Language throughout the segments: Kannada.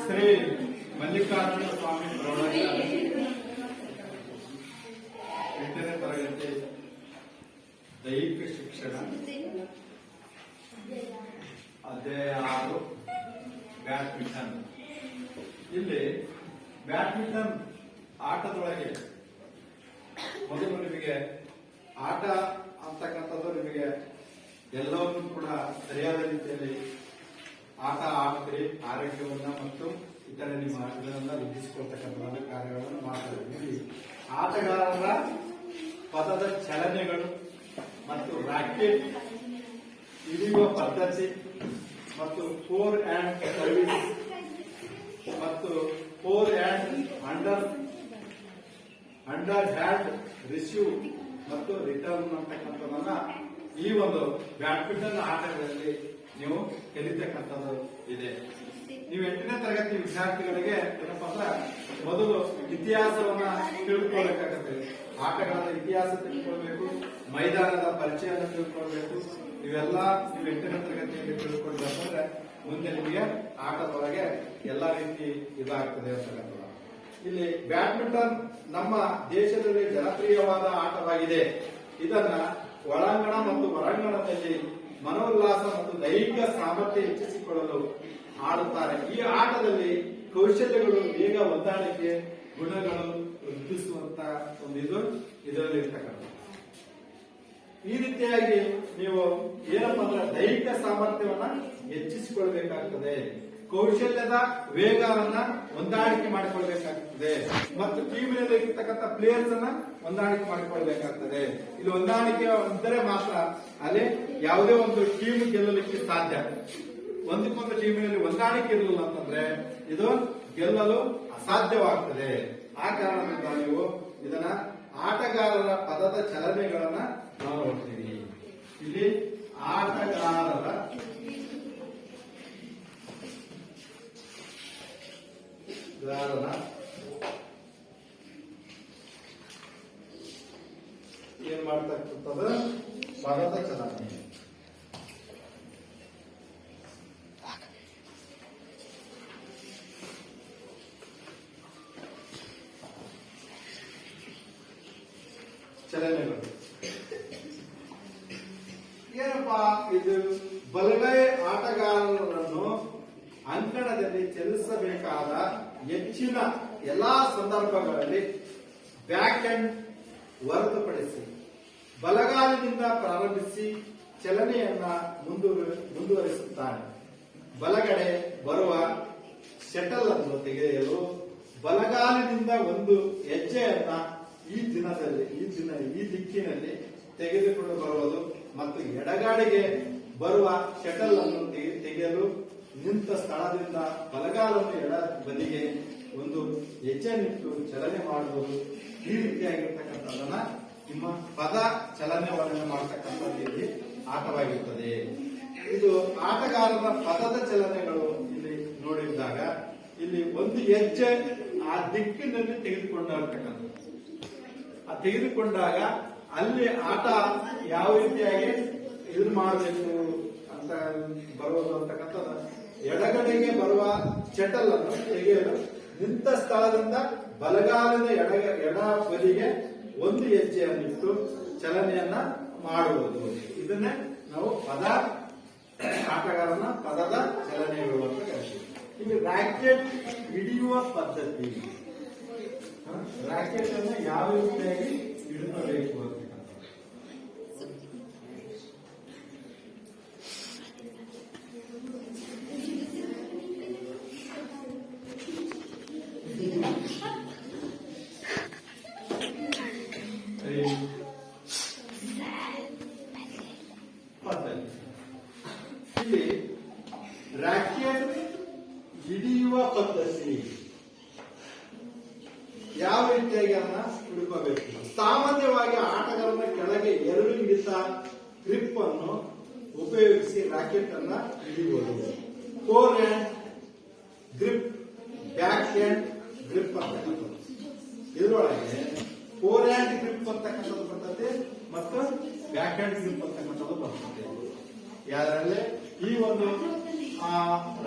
ಶ್ರೀ ಮಲ್ಲಿಕಾರ್ಜುನ ಸ್ವಾಮಿ ಪ್ರೌಢಶಾಲೆ 8ನೇ ತರಗತಿ ದೈಹಿಕ ಶಿಕ್ಷಣ ಅಧ್ಯಾಯ 6 ಬ್ಯಾಡ್ಮಿಂಟನ್. ಇಲ್ಲಿ ಬ್ಯಾಡ್ಮಿಂಟನ್ ಆಟದೊಳಗೆ ಮೊದಲು ನಿಮಗೆ ಆಟ ಅಂತಕ್ಕಂಥದ್ದು ನಿಮಗೆ ಎಲ್ಲವನ್ನೂ ಕೂಡ ಸರಿಯಾದ ರೀತಿಯಲ್ಲಿ ಆಟ ಆಡ್ತೀರಿ, ಆರೋಗ್ಯವನ್ನ ಮತ್ತು ಇತರೆ ನಿಮ್ಮ ಇದನ್ನ ವೃದ್ಧಿಸಿಕೊಳ್ತಕ್ಕಂಥ ಕಾರ್ಯಗಳನ್ನು ಮಾಡ್ತಾರೆ. ಆಟಗಾರರ ಪದದ ಚಲನೆಗಳು ಮತ್ತು ರಾಕೆಟ್ ಹಿಡಿಯುವ ಪದ್ಧತಿ ಮತ್ತು ಫೋರ್ ಹ್ಯಾಂಡ್ ಸರ್ವಿಸ್ ಮತ್ತು four hand under hand receive ಮತ್ತು ರಿಟರ್ನ್ ಅಂತಕ್ಕಂಥದನ್ನ ಈ ಒಂದು ಬ್ಯಾಡ್ಮಿಂಟನ್ ಆಟಗಳಲ್ಲಿ ನೀವು ಕಲಿತಕ್ಕಂಥದ್ದು ಇದೆ. ನೀವು 8ನೇ ತರಗತಿ ವಿದ್ಯಾರ್ಥಿಗಳಿಗೆ ಏನಪ್ಪಾ ಅಂದ್ರೆ ಮೊದಲು ಇತಿಹಾಸವನ್ನ ತಿಳ್ಕೊಳ್ಬೇಕಾಗತ್ತೆ. ಆಟಗಳ ಇತಿಹಾಸ ತಿಳ್ಕೊಳ್ಬೇಕು, ಮೈದಾನದ ಪರಿಚಯವನ್ನು ತಿಳ್ಕೊಳ್ಬೇಕು. ಇವೆಲ್ಲ ನೀವು 8ನೇ ತರಗತಿಯಲ್ಲಿ ತಿಳ್ಕೊಳ್ಬೇಕಂದ್ರೆ ಮುಂದೆ ನಿಮಗೆ ಆಟದೊಳಗೆ ಎಲ್ಲಾ ರೀತಿ ಇದಾಗ್ತದೆ ಅಂತಕ್ಕಂಥದ್ದು. ಇಲ್ಲಿ ಬ್ಯಾಡ್ಮಿಂಟನ್ ನಮ್ಮ ದೇಶದಲ್ಲಿ ಜನಪ್ರಿಯವಾದ ಆಟವಾಗಿದೆ. ಇದನ್ನ ಒಳಾಂಗಣ ಮತ್ತು ಹೊರಾಂಗಣದಲ್ಲಿ ಮನೋಲ್ಲಾಸ ಮತ್ತು ದೈಹಿಕ ಸಾಮರ್ಥ್ಯ ಹೆಚ್ಚಿಸಿಕೊಳ್ಳಲು ಆಡುತ್ತಾರೆ. ಈ ಆಟದಲ್ಲಿ ಕೌಶಲ್ಯಗಳು, ವೇಗ, ಹೊಂದಾಣಿಕೆ ಗುಣಗಳು ವೃದ್ಧಿಸುವಂತ ಒಂದು ಇದರಲ್ಲಿ ಇರ್ತಕ್ಕಂಥ. ಈ ರೀತಿಯಾಗಿ ನೀವು ಏನಪ್ಪಾ ಅಂದ್ರೆ ದೈಹಿಕ ಸಾಮರ್ಥ್ಯವನ್ನ ಹೆಚ್ಚಿಸಿಕೊಳ್ಬೇಕಾಗ್ತದೆ, ಕೌಶಲ್ಯದ ವೇಗವನ್ನ ಹೊಂದಾಣಿಕೆ ಮಾಡಿಕೊಳ್ಬೇಕಾಗ್ತದೆ ಮತ್ತು ಟೀಮಿನಲ್ಲಿ ಇರ್ತಕ್ಕಂಥ ಪ್ಲೇಯರ್ಸ್ ಅನ್ನ ಹೊಂದಾಣಿಕೆ ಮಾಡಿಕೊಳ್ಬೇಕಾಗ್ತದೆ. ಇಲ್ಲಿ ಹೊಂದಾಣಿಕೆ ಇದ್ದರೆ ಮಾತ್ರ ಅಲ್ಲಿ ಯಾವುದೇ ಒಂದು ಟೀಮ್ ಗೆಲ್ಲಲಿಕ್ಕೆ ಸಾಧ್ಯ. ಒಂದಕ್ಕೊಂದು ಟೀಮಿನಲ್ಲಿ ಹೊಂದಾಣಿಕೆ ಇರಲಿಲ್ಲ ಅಂತಂದ್ರೆ ಇದು ಗೆಲ್ಲಲು ಅಸಾಧ್ಯವಾಗ್ತದೆ. ಆ ಕಾರಣದಿಂದ ನೀವು ಇದನ್ನ ಆಟಗಾರರ ಪದದ ಚಲನೆಗಳನ್ನ ನಾವು ನೋಡ್ತೀವಿ. ಇಲ್ಲಿ ಆಟಗಾರರ ಏನ್ ಮಾಡ್ತಕ್ಕಂಥದ್ದು ಪದದ ಚಲನೆ. ಚಲನೆಗಳು ಏನಪ್ಪಾ ಇದು? ಬಲಗೈ ಆಟಗಾರರನ್ನು ಅಂಕಣದಲ್ಲಿ ಚಲಿಸಬೇಕಾದ ಹೆಚ್ಚಿನ ಎಲ್ಲಾ ಸಂದರ್ಭಗಳಲ್ಲಿ ಬ್ಯಾಕ್ ಹ್ಯಾಂಡ್ ಹೊರತುಪಡಿಸಿ ಬಲಗಾಲಿನಿಂದ ಪ್ರಾರಂಭಿಸಿ ಚಲನೆಯನ್ನ ಮುಂದುವರಿಸುತ್ತಾನೆ. ಬಲಗಡೆ ಬರುವ ಶಟಲ್ ಅನ್ನು ತೆಗೆಯಲು ಬಲಗಾಲಿನಿಂದ ಒಂದು ಹೆಜ್ಜೆಯನ್ನ ಈ ದಿಕ್ಕಿನಲ್ಲಿ ತೆಗೆದುಕೊಂಡು ಬರುವುದು ಮತ್ತು ಎಡಗಾಡಿಗೆ ಬರುವ ಶಟಲ್ ಅನ್ನು ತೆಗೆಯಲು ನಿಂತ ಸ್ಥಳದಿಂದ ಬಲಗಾಲನ್ನು ಎಡ ಬದಿಗೆ ಒಂದು ಹೆಜ್ಜೆ ನಿಂತು ಚಲನೆ ಮಾಡುವುದು. ಈ ರೀತಿಯಾಗಿರ್ತಕ್ಕಂಥದನ್ನ ನಿಮ್ಮ ಪದ ಚಲನೆಗಳನ್ನು ಮಾಡತಕ್ಕಂಥದ್ದು ಆಟವಾಗಿರುತ್ತದೆ. ಇದು ಆಟಗಾರರ ಪದದ ಚಲನೆಗಳು ಇಲ್ಲಿ ನೋಡಿದಾಗ ಇಲ್ಲಿ ಒಂದು ಹೆಜ್ಜೆ ಆ ದಿಕ್ಕಿನಲ್ಲಿ ತೆಗೆದುಕೊಂಡಾಗ ಅಲ್ಲಿ ಆಟ ಯಾವ ರೀತಿಯಾಗಿ ಇದು ಮಾಡಬೇಕು ಅಂತ ಬರುವುದು ಅಂತಕ್ಕಂಥದ್ದು. ಎಡಗಡೆಗೆ ಬರುವ ಶಟಲ್ ಅನ್ನು ತೆಗೆಯಲು ನಿಂತ ಸ್ಥಳದಿಂದ ಬಲಗಾಲಿನ ಎಡ ಬದಿಗೆ ಒಂದು ಹೆಜ್ಜೆಯನ್ನಿಟ್ಟು ಚಲನೆಯನ್ನ ಮಾಡುವುದು. ಇದನ್ನೇ ನಾವು ಆಟಗಾರನ ಪದದ ಚಲನೆಗಳು ಅಂತ ಕರಿತೀವಿ. ಇಲ್ಲಿ ರಾಕೆಟ್ ಹಿಡಿಯುವ ಪದ್ಧತಿ, ರಾಕೆಟ್ ಅನ್ನು ಯಾವ ರೀತಿಯಾಗಿ ಹಿಡಿಯಬೇಕು ಅಂತ ಇಲ್ಲಿ ರಾಕೆಟ್ ಹಿಡಿಯುವ ಪದ್ಧತಿ ಯಾವ ರೀತಿಯಾಗಿ ಅದನ್ನ ಹಿಡ್ಕೋಬೇಕು. ಸಾಮಾನ್ಯವಾಗಿ ಆಟಗಾರನ ಕೆಳಗೆ 2 ಹಿಡಿತ ಗ್ರಿಪ್ ಅನ್ನು ಉಪಯೋಗಿಸಿ ರಾಕೆಟ್ ಅನ್ನ ಹಿಡಿಯುವುದು. Four hand grip, back hand grip ಅಂತಕ್ಕಂಥದ್ದು. ಇದರೊಳಗೆ ಫೋರ್ ಹ್ಯಾಂಡ್ ಗ್ರಿಪ್ ಅಂತಕ್ಕಂಥದ್ದು ಬರ್ತದೆ ಮತ್ತು ಬ್ಯಾಕ್ ಹ್ಯಾಂಡ್ ಗ್ರಿಪ್ ಅಂತಕ್ಕಂಥದ್ದು ಬರ್ತದೆ. ಯಾರಲ್ಲಿ ಈ ಒಂದು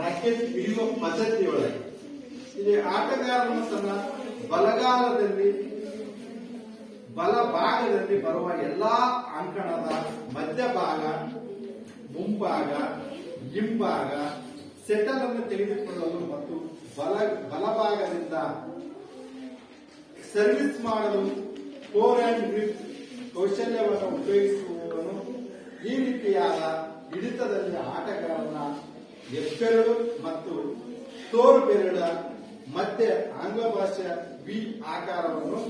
ರಾಕೆಟ್ ಹಿಡಿಯುವ ಪದ್ಧತಿಯೊಳಗೆ ಇಲ್ಲಿ ಆಟಗಾರನು ತನ್ನ ಬಲಭಾಗದಲ್ಲಿ ಬರುವ ಎಲ್ಲಾ ಅಂಕಣದ ಮಧ್ಯಭಾಗ, ಮುಂಭಾಗ, ಹಿಂಭಾಗ ಸೆಟಲ್ ಅನ್ನು ತೆಗೆದುಕೊಳ್ಳಲು ಮತ್ತು ಬಲಭಾಗದಿಂದ ಸರ್ವಿಸ್ ಮಾಡಲು ಫೋರ್ ಹ್ಯಾಂಡ್ ಗ್ರಿಪ್ ಕೌಶಲ್ಯವನ್ನು ಉಪಯೋಗಿಸುವವನು ಈ ರೀತಿಯಾದ ಹಿಡಿತದಲ್ಲಿ ಆಟಗಾರನ ಹೆಬ್ಬೆರಳು ಮತ್ತು ತೋರು ಬೆರಳ ಮಧ್ಯೆ ಆಂಗ್ಲ ಭಾಷೆಯ ವಿ ಆಕಾರವನ್ನು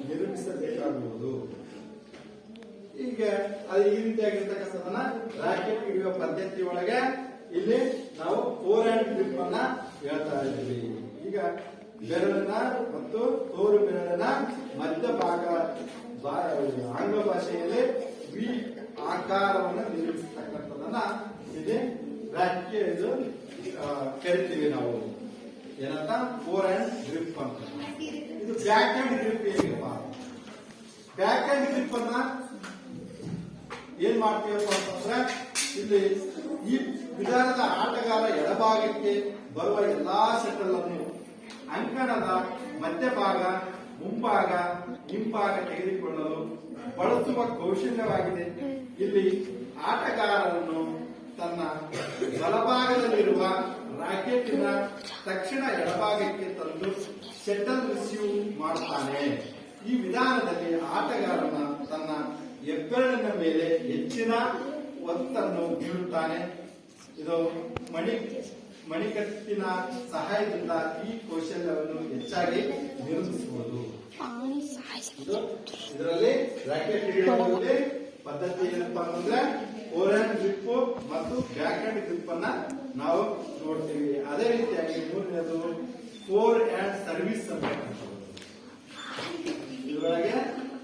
ನಿರ್ಮಿಸಬೇಕಾಗುವುದು. ಈಗ ಅದು ಈ ರೀತಿಯಾಗಿರ್ತಕ್ಕಂಥದನ್ನ ರಾಕೆಟ್ ಹಿಡಿಯುವ ಪದ್ಧತಿ ಒಳಗೆ ಇಲ್ಲಿ ನಾವು ಫೋರ್ ಹ್ಯಾಂಡ್ ಗ್ರಿಪ್ ಅನ್ನ ಹೇಳ್ತಾ ಇದ್ದೀವಿ. ಈಗ ಬೆರಳಿನ ಮತ್ತು ತೋರು ಬೆರಳಿನ ಮಧ್ಯಭಾಗ ಆಂಗ್ಲ ಭಾಷೆಯಲ್ಲಿ ವಿ ಆಕಾರವನ್ನು ನಿರ್ಮಿಸತಕ್ಕಂಥದನ್ನ ಇಲ್ಲಿ ರಾಕೆಟ್ ಕರಿತೀವಿ ನಾವು. ಏನಂತ? ಫೋರ್ ಹ್ಯಾಂಡ್ ಗ್ರಿಪ್ ಅಂತ. ಇದು ಬ್ಯಾಕ್ ಹ್ಯಾಂಡ್ ಗ್ರಿಪ್ ಹೇಗಪ್ಪ? ಬ್ಯಾಕ್ ಹ್ಯಾಂಡ್ ಗ್ರಿಪ್ ಅನ್ನ ಏನ್ ಮಾಡ್ತೀವಪ್ಪ ಅಂತಂದ್ರೆ, ಇಲ್ಲಿ ಈ ವಿಧಾನದ ಆಟಗಾರ ಎಡಭಾಗಕ್ಕೆ ಬರುವ ಎಲ್ಲಾ ಶಟಲ್ ಅನ್ನು ಅಂಕಣದ ಮಧ್ಯಭಾಗ, ಮುಂಭಾಗ, ಹಿಂಭಾಗ ತೆಗೆದುಕೊಳ್ಳಲು ಬಳಸುವ ಕೌಶಲ್ಯವಾಗಿದೆ. ಇಲ್ಲಿ ಆಟಗಾರರನ್ನು ತನ್ನ ಬಲಭಾಗದಲ್ಲಿರುವ ರಾಕೆಟಿನ ತಕ್ಷಣ ಎಡಭಾಗಕ್ಕೆ ತಂದು ಶಟಲ್ ರಿಸೀವ್ ಮಾಡುತ್ತಾನೆ. ಈ ವಿಧಾನದಲ್ಲಿ ಆಟಗಾರನ ತನ್ನ ಹೆಬ್ಬೆರಳಿನ ಮೇಲೆ ಹೆಚ್ಚಿನ ಒತ್ತನ್ನು ಬೀರುತ್ತಾನೆ. ಇದು ಮಣಿಕಟ್ಟಿನ ಸಹಾಯದಿಂದ ಈ ಕೌಶಲ್ಯವನ್ನು ಹೆಚ್ಚಾಗಿ ನಿರ್ಮಿಸಬಹುದು. ಇದರಲ್ಲಿ ರಾಕೆಟ್ ಹಿಡಿಯುವುದರಲ್ಲಿ ಪದ್ಧತಿ ಏನಪ್ಪಾ ಅಂತಂದ್ರೆ ಫೋರ್ ಹ್ಯಾಂಡ್ ಗ್ರಿಪ್ ಮತ್ತು ಬ್ಯಾಕ್ ಹ್ಯಾಂಡ್ ಗ್ರಿಪ್ ಅನ್ನ ನಾವು ನೋಡ್ತೀವಿ. ಅದೇ ರೀತಿಯಾಗಿ ಮೂರನೇದು ಫೋರ್ ಹ್ಯಾಂಡ್ ಸರ್ವಿಸ್ ಅಂತ. ಇದರೊಳಗೆ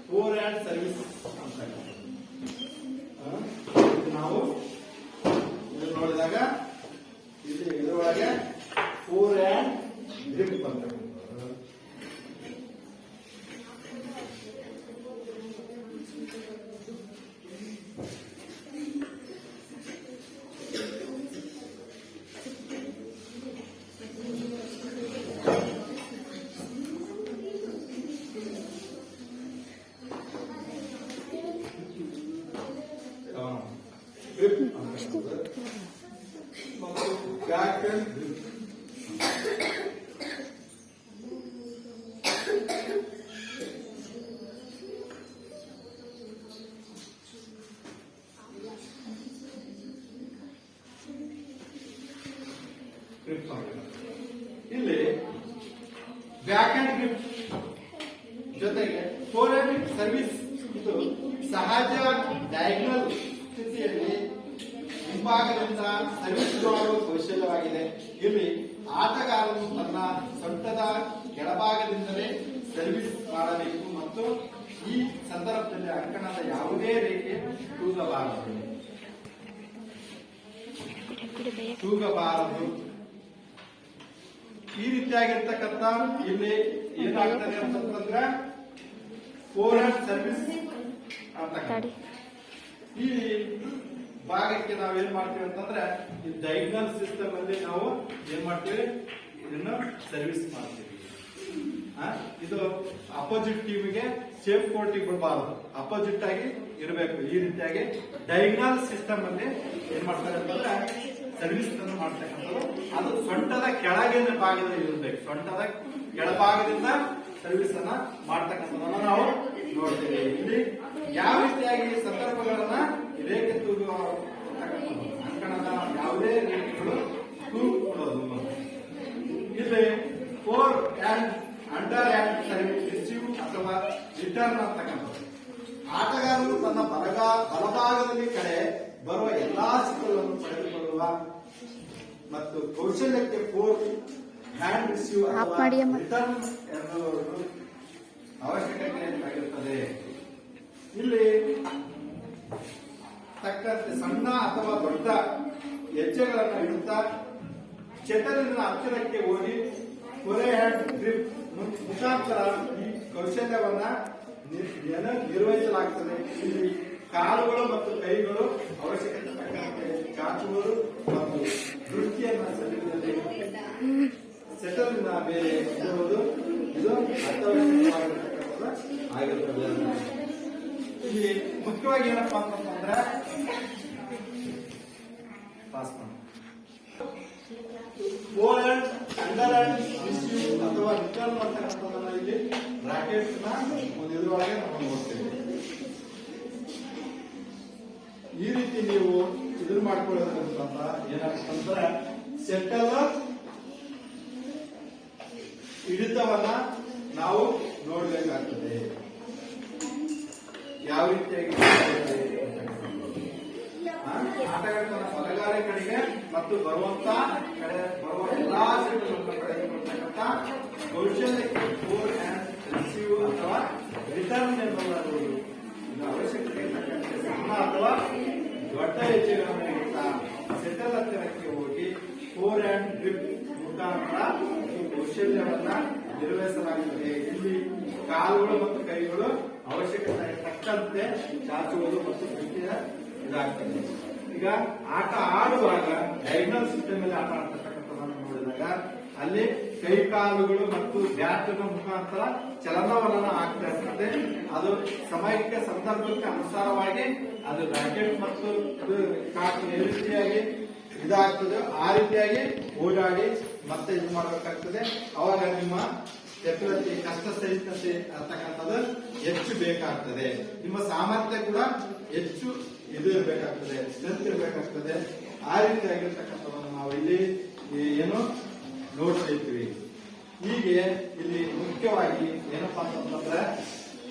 ಫೋರ್ ಹ್ಯಾಂಡ್ ಸರ್ವಿಸ್ ಅಂತ ನಾವು ಇದು ನೋಡಿದಾಗ ಇಲ್ಲಿ ಇದರೊಳಗೆ ಫೋರ್ ಹ್ಯಾಂಡ್ ಗ್ರಿಪ್ ಅಂತ. Back hand grip. ಇಲ್ಲಿ ಬ್ಯಾಕ್ ಹ್ಯಾಂಡ್ ಗ್ರಿಪ್ ಜೊತೆಗೆ ಫೋರ್ ಹ್ಯಾಂಡ್ ಸರ್ವಿಸ್ ಇದು ಸಹಜ ಡಯಾಗ್ನಲ್ ಸ್ಥಿತಿಯಲ್ಲಿ ಹಿಂಭಾಗದಿಂದ ಸರ್ವಿಸ್ ಮಾಡುವ ಕೌಶಲ್ಯವಾಗಿದೆ. ಇಲ್ಲಿ ಆಟಗಾರನು ತನ್ನ ಸೊಂಟದ ಕೆಳಭಾಗದಿಂದಲೇ ಸರ್ವಿಸ್ ಮಾಡಬೇಕು ಮತ್ತು ಈ ಸಂದರ್ಭದಲ್ಲಿ ಅಂಕಣದ ಯಾವುದೇ ರೇಖೆ ತೂಗಬಾರದು. ಈ ರೀತಿಯಾಗಿರ್ತಕ್ಕಂಥ ಇಲ್ಲಿ ಏನಾಗ್ತದೆ ಅಂತಂದ್ರೆ ಫೋರ್ ಹ್ಯಾಂಡ್ ಸರ್ವಿಸ್ ಅಂತ. ಈ ಭಾಗಕ್ಕೆ ನಾವೇನ್ ಮಾಡ್ತೀವಿ ಅಂತಂದ್ರೆ ಈ ಡಯಾಗ್ನಲ್ ಸಿಸ್ಟಮ್ ಅಲ್ಲಿ ನಾವು ಏನ್ ಮಾಡ್ತೀವಿ, ಇದನ್ನ ಸರ್ವಿಸ್ ಮಾಡ್ತೀವಿ. ಇದು ಅಪೋಸಿಟ್ ಟೀಮ್ಗೆ ಸೇಫ್ ಕೋರ್ಟಿಗೆ ಬಿಡಬಾರದು, ಅಪೋಸಿಟ್ ಆಗಿ ಇರಬೇಕು. ಈ ರೀತಿಯಾಗಿ ಡಯಾಗ್ನಲ್ ಸಿಸ್ಟಮ್ ಅಲ್ಲಿ ಏನ್ ಮಾಡ್ತಾರೆ ಅಂತಂದ್ರೆ ಸರ್ವಿಸ್ ಅನ್ನು ಮಾಡ್ತಕ್ಕಂಥದ್ದು. ಅದು ಸೊಂಟದ ಕೆಳಗಿನ ಭಾಗದಲ್ಲಿ ಇರಬೇಕು. ಸೊಂಟದ ಕೆಳಭಾಗದಿಂದ ಸರ್ವಿಸ್ ಅನ್ನ ಮಾಡ್ತಕ್ಕಂಥದ್ದನ್ನ ನಾವು ನೋಡ್ತೀವಿ. ಇಲ್ಲಿ ಯಾವ ರೀತಿಯಾಗಿ ಸಂದರ್ಭಗಳನ್ನ ರೇಖೆ ತೂಗುವ ಅಂಕಣದ ಯಾವುದೇ ರೇಖೆಗಳು ತೂಗುಕೊಳ್ಳೋದು. ಇಲ್ಲಿ four hand under hand service receive ಅಥವಾ ರಿಟರ್ನ್ ಅಂತಕ್ಕಂಥದ್ದು. ಆಟಗಾರನು ತನ್ನ ಬಲಭಾಗದಲ್ಲಿ ಕಡೆ ಬರುವ ಎಲ್ಲಾ ಸಿಕ್ಕುಗಳನ್ನು ಪಡೆದುಕೊಳ್ಳುವ ಮತ್ತು ಕೌಶಲ್ಯಕ್ಕೆ ಫೋರ್ ಹ್ಯಾಂಡ್ ರಿಸೀವ್ ಅಥವಾ ರಿಟರ್ನ್ ಎನ್ನುವುದು ಅವಶ್ಯಕತೆಯಾಗಿರುತ್ತದೆ. ಇಲ್ಲಿ ತಕ್ಕಂತೆ ಸಣ್ಣ ಅಥವಾ ದೊಡ್ಡ ಹೆಜ್ಜೆಗಳನ್ನು ಇಡುತ್ತಾ ಚಟಲಿನ ಹತ್ತಿರಕ್ಕೆ ಹೋಗಿ ಫೋರ್ ಹ್ಯಾಂಡ್ ಗ್ರಿಪ್ ಮುಖಾಂತರ ಈ ಕೌಶಲ್ಯವನ್ನ ನಿರ್ವಹಿಸಲಾಗುತ್ತದೆ. ಇಲ್ಲಿ ಕಾಲುಗಳು ಮತ್ತು ಕೈಗಳು ಅವಶ್ಯಕತೆ ತಕ್ಕಂತೆ ಚಾಚುವುದು ಮತ್ತು ದೃಷ್ಟಿಯನ್ನ ಶರೀರದಲ್ಲಿ ಸೆಟಲ್ನ ಬೇರೆ ಇರುವುದು ಇದು ಅತ್ಯವಶ್ಯಕವಾಗಿರ್ತಕ್ಕಂಥದ್ದು ಆಗಿರುತ್ತದೆ. ಇಲ್ಲಿ ಮುಖ್ಯವಾಗಿ ಏನಪ್ಪಾ ಅಂತಂದ್ರೆ ಪಾಸ್ ಮಾಡಿ ಓಲ್ಡ್ ಅಂಡರ್ ಅಂಡ್ ಇಶ್ಯೂ ಅಥವಾ ರಿಟರ್ನ್ ಮಾಡ್ತಕ್ಕಂಥದ್ದನ್ನ ಇಲ್ಲಿ ಬ್ರಾಕೆಟ್ ನ ಒಂದು ಇದ್ರೊಳಗೆ ನಾವು ನೋಡ್ತೇವೆ. ಈ ರೀತಿ ನೀವು ಇದನ್ನ ಮಾಡ್ಕೊಳ್ಳೋದ್ರಿಂದ ಏನಾಗ್ತಂದ್ರೆ ಸೆಟಲ್ ಹಿಡಿತವನ್ನ ನಾವು ನೋಡ್ಬೇಕಾಗ್ತದೆ. ಯಾವ ರೀತಿಯಾಗಿ ಆಟಗಾರನ ಬಲಗಾರಿ ಕಡೆಗೆ ಮತ್ತು ಬರುವಂತ ಕಡೆ ಬರುವ ಎಲ್ಲಾ ಸೆಟ್ಗಳ ಕಡೆಗೆ ಬರ್ತಕ್ಕಂಥ ಕೌಶಲ್ಯಕ್ಕೆ ಫೋರ್ ಅಂಡ್ ರಿಸೀವ್ ಅಥವಾ ರಿಟರ್ನ್ ಎಂಬುದು ಇದು ಅವಶ್ಯಕತೆ ಇರ್ತಕ್ಕಂಥ ಸಣ್ಣ ಅಥವಾ ದೊಡ್ಡ ಹೆಜ್ಜೆಗಳನ್ನು ಸೆಟಲ್ ಹತ್ತಿರಕ್ಕೆ ಹೋಗಿ ಫೋರ್ ಅಂಡ್ ಗ್ರಿಪ್ ಮುಖಾಂತರ ಈ ಕೌಶಲ್ಯವನ್ನ ನಿರ್ವಹಿಸಲಾಗುತ್ತದೆ. ಇಲ್ಲಿ ಕಾಲುಗಳು ಮತ್ತು ಕೈಗಳು ಅವಶ್ಯಕತೆ ತಕ್ಕಂತೆ ಚಾಚುವುದು ಮತ್ತು ದೃಷ್ಟಿಯ ಇದಾಗ್ತದೆ. ಈಗ ಆಟ ಆಡುವಾಗ ಡೈನಲ್ ಸಿಸ್ಟಮ್ ಅಲ್ಲಿ ಆಟ ಆಡ್ತಕ್ಕಂಥದ್ದನ್ನು ನೋಡಿದಾಗ ಅಲ್ಲಿ ಕೈ ಕಾಲುಗಳು ಮತ್ತು ಬ್ಯಾಟಿನ ಮುಖಾಂತರ ಚಲನವಲನ ಆಗ್ತಾ ಇರ್ತದೆ. ಅದು ಸಮಯಕ್ಕೆ ಸಂದರ್ಭಕ್ಕೆ ಅನುಸಾರವಾಗಿ ಅದು ರಾಕೆಟ್ ಮತ್ತು ಯಾವ ರೀತಿಯಾಗಿ ಇದಾಗ್ತದೆ ಆ ರೀತಿಯಾಗಿ ಓಡಾಡಿ ಮತ್ತೆ ಇದು ಮಾಡಬೇಕಾಗ್ತದೆ. ಅವಾಗ ನಿಮ್ಮ ಚತುರತೆ ಕಷ್ಟ ಸಹಿಷ್ಣುತೆ ಅಂತಕ್ಕಂಥದ್ದು ಹೆಚ್ಚು ಬೇಕಾಗ್ತದೆ. ನಿಮ್ಮ ಸಾಮರ್ಥ್ಯ ಕೂಡ ಹೆಚ್ಚು ಇದು ಇರಬೇಕಾಗ್ತದೆ, ಸ್ಟ್ರೆಂತ್ ಇರಬೇಕಾಗ್ತದೆ. ಆ ರೀತಿಯಾಗಿರ್ತಕ್ಕಂಥದ್ದನ್ನು ನಾವು ಇಲ್ಲಿ ಏನು ನೋಡ್ತಿರ್ತೀವಿ. ಹೀಗೆ ಇಲ್ಲಿ ಮುಖ್ಯವಾಗಿ ಏನಪ್ಪಾ ಅಂತಂದ್ರೆ